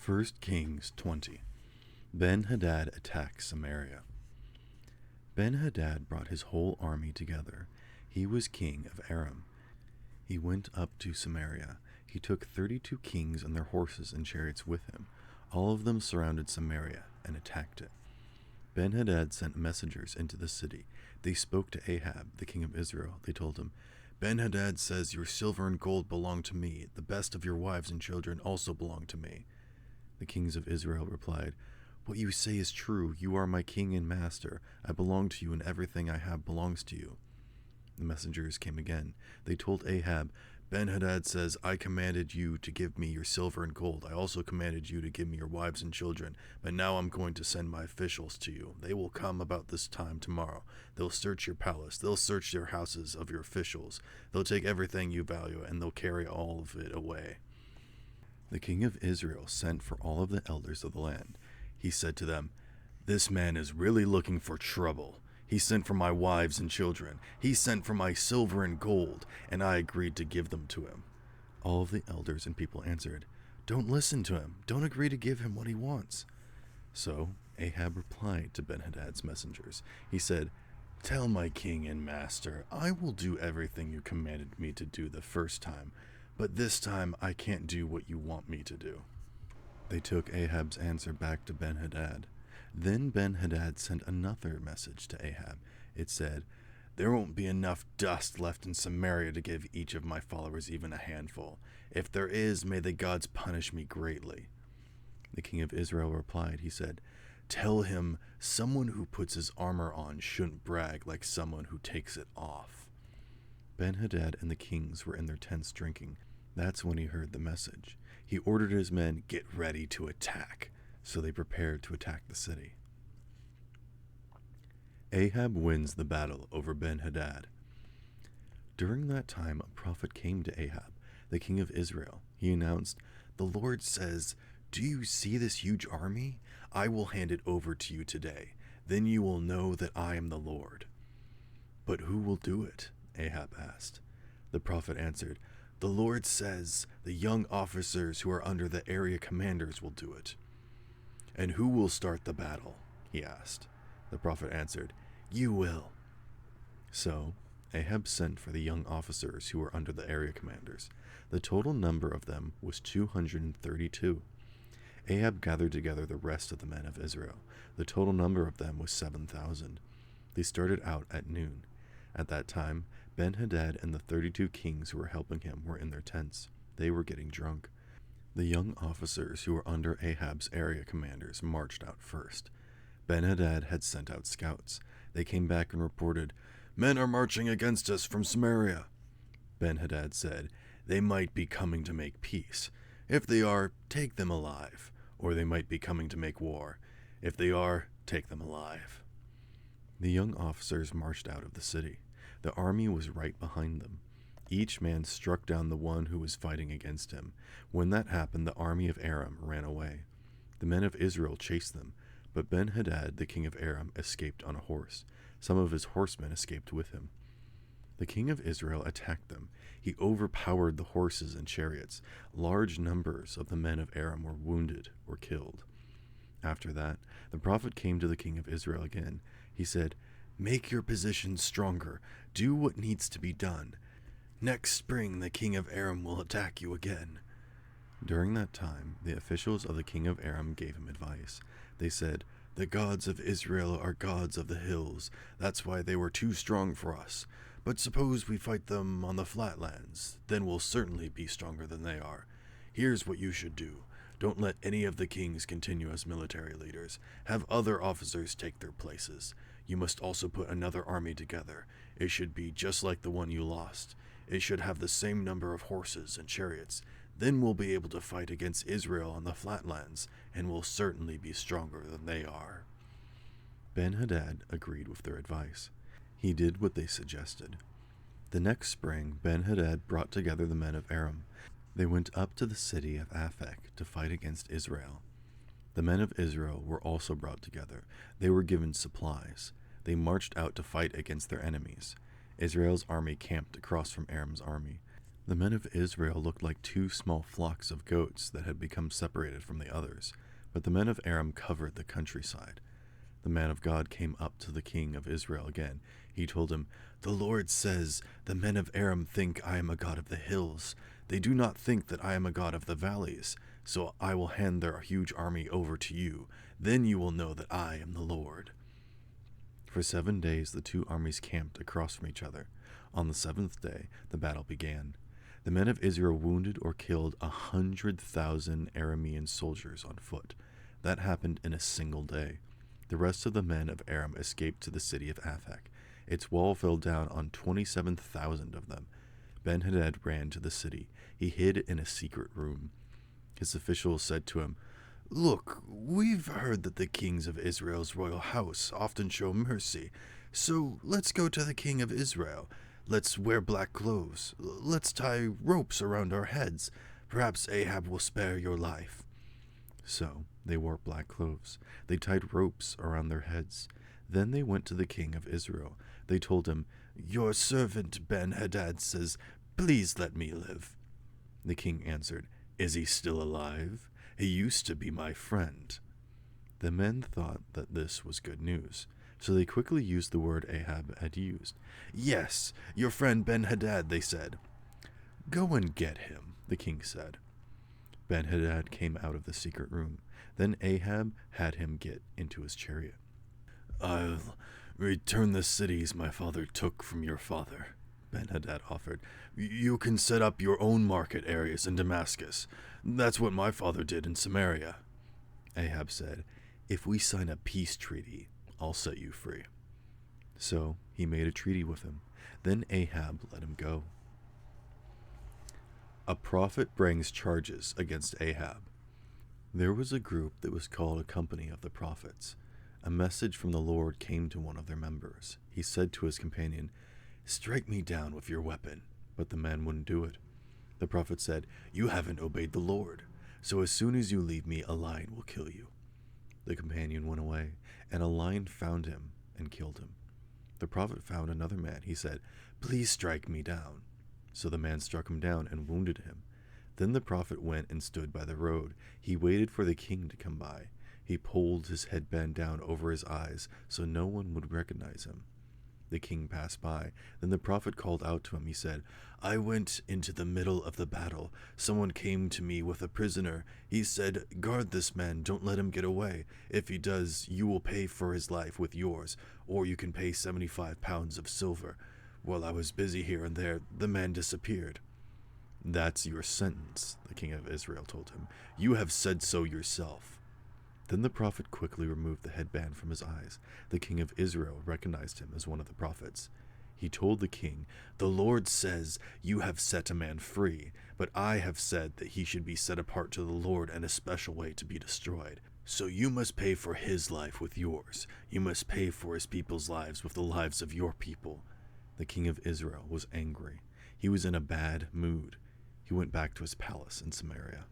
1 Kings 20. Ben-Hadad attacks Samaria. Ben-Hadad brought his whole army together. He was king of Aram. He went up to Samaria. He took 32 kings and their horses and chariots with him. All of them surrounded Samaria and attacked it. Ben-Hadad sent messengers into the city. They spoke to Ahab, the king of Israel. They told him, "Ben-Hadad says, 'Your silver and gold belong to me. The best of your wives and children also belong to me.'" The kings of Israel replied, "What you say is true. You are my king and master. I belong to you, and everything I have belongs to you." The messengers came again. They told Ahab, "Ben-Hadad says, 'I commanded you to give me your silver and gold. I also commanded you to give me your wives and children. But now I'm going to send my officials to you. They will come about this time tomorrow. They'll search your palace. They'll search your houses of your officials. They'll take everything you value, and they'll carry all of it away." The king of Israel sent for all of the elders of the land. He said to them, "This man is really looking for trouble. He sent for my wives and children. He sent for my silver and gold, and I agreed to give them to him." All of the elders and people answered, "Don't listen to him. Don't agree to give him what he wants." So Ahab replied to Ben-Hadad's messengers. He said, "Tell my king and master, I will do everything you commanded me to do the first time, but this time I can't do what you want me to do." They took Ahab's answer back to Ben-Hadad. Then Ben-Hadad sent another message to Ahab. It said, "There won't be enough dust left in Samaria to give each of my followers even a handful. If there is, may the gods punish me greatly." The king of Israel replied. He said, "Tell him, someone who puts his armor on shouldn't brag like someone who takes it off." Ben-Hadad and the kings were in their tents drinking. That's when he heard the message. He ordered his men, "Get ready to attack." So they prepared to attack the city. Ahab wins the battle over Ben-Hadad. During that time, a prophet came to Ahab, the king of Israel. He announced, "The Lord says, 'Do you see this huge army? I will hand it over to you today. Then you will know that I am the Lord." "But who will do it?" Ahab asked. The prophet answered, "The Lord says, the young officers who are under the area commanders will do it." "And who will start the battle?" he asked. The prophet answered, "You will." So Ahab sent for the young officers who were under the area commanders. The total number of them was 232. Ahab gathered together the rest of the men of Israel. The total number of them was 7,000. They started out at noon. At that time, Ben-Hadad and the 32 kings who were helping him were in their tents. They were getting drunk. The young officers who were under Ahab's area commanders marched out first. Ben-Hadad had sent out scouts. They came back and reported, "Men are marching against us from Samaria." Ben-Hadad said, "They might be coming to make peace. If they are, take them alive. Or they might be coming to make war. If they are, take them alive." The young officers marched out of the city. The army was right behind them. Each man struck down the one who was fighting against him. When that happened, the army of Aram ran away. The men of Israel chased them, but Ben-Hadad, the king of Aram, escaped on a horse. Some of his horsemen escaped with him. The king of Israel attacked them. He overpowered the horses and chariots. Large numbers of the men of Aram were wounded or killed. After that, the prophet came to the king of Israel again. He said, "Make your position stronger. Do what needs to be done. Next spring, the king of Aram will attack you again." During that time, the officials of the king of Aram gave him advice. They said, "The gods of Israel are gods of the hills. That's why they were too strong for us. But suppose we fight them on the flatlands. Then we'll certainly be stronger than they are. Here's what you should do. Don't let any of the kings continue as military leaders. Have other officers take their places. You must also put another army together. It should be just like the one you lost. It should have the same number of horses and chariots. Then we'll be able to fight against Israel on the flatlands, and we'll certainly be stronger than they are." Ben-Hadad agreed with their advice. He did what they suggested. The next spring, Ben-Hadad brought together the men of Aram. They went up to the city of Aphek to fight against Israel. The men of Israel were also brought together. They were given supplies. They marched out to fight against their enemies. Israel's army camped across from Aram's army. The men of Israel looked like two small flocks of goats that had become separated from the others, but the men of Aram covered the countryside. The man of God came up to the king of Israel again. He told him, "The Lord says, the men of Aram think I am a god of the hills. They do not think that I am a god of the valleys. So I will hand their huge army over to you. Then you will know that I am the Lord." For 7 days the two armies camped across from each other. On the 7th day the battle began. The men of Israel wounded or killed 100,000 Aramean soldiers on foot. That happened in a single day. The rest of the men of Aram escaped to the city of Aphek. Its wall fell down on 27,000 of them. Ben-Hadad ran to the city. He hid in a secret room. His officials said to him, "Look, we've heard that the kings of Israel's royal house often show mercy, so let's go to the king of Israel. Let's wear black clothes. Let's tie ropes around our heads. Perhaps Ahab will spare your life." So they wore black clothes. They tied ropes around their heads. Then they went to the king of Israel. They told him, "Your servant Ben-Hadad says, 'Please let me live.'" The king answered, "Is he still alive? He used to be my friend." The men thought that this was good news, so they quickly used the word Ahab had used. "Yes, your friend Ben-Hadad," they said. "Go and get him," the king said. Ben-Hadad came out of the secret room. Then Ahab had him get into his chariot. "I'll return the cities my father took from your father," Ben-Hadad offered. "You can set up your own market areas in Damascus. That's what my father did in Samaria." Ahab said, "If we sign a peace treaty, I'll set you free." So he made a treaty with him. Then Ahab let him go. A prophet brings charges against Ahab. There was a group that was called a company of the prophets. A message from the Lord came to one of their members. He said to his companion, "Strike me down with your weapon." But the man wouldn't do it. The prophet said, "You haven't obeyed the Lord, so as soon as you leave me, a lion will kill you." The companion went away, and a lion found him and killed him. The prophet found another man. He said, "Please strike me down." So the man struck him down and wounded him. Then the prophet went and stood by the road. He waited for the king to come by. He pulled his headband down over his eyes so no one would recognize him. The king passed by. Then the prophet called out to him. He said, "I went into the middle of the battle. Someone came to me with a prisoner. He said, 'Guard this man, don't let him get away. If he does, you will pay for his life with yours, or you can pay 75 pounds of silver.' While I was busy here and there, the man disappeared." "That's your sentence," the king of Israel told him. "You have said so yourself." Then the prophet quickly removed the headband from his eyes. The king of Israel recognized him as one of the prophets. He told the king, "The Lord says, you have set a man free, but I have said that he should be set apart to the Lord in a special way to be destroyed. So you must pay for his life with yours. You must pay for his people's lives with the lives of your people." The king of Israel was angry. He was in a bad mood. He went back to his palace in Samaria.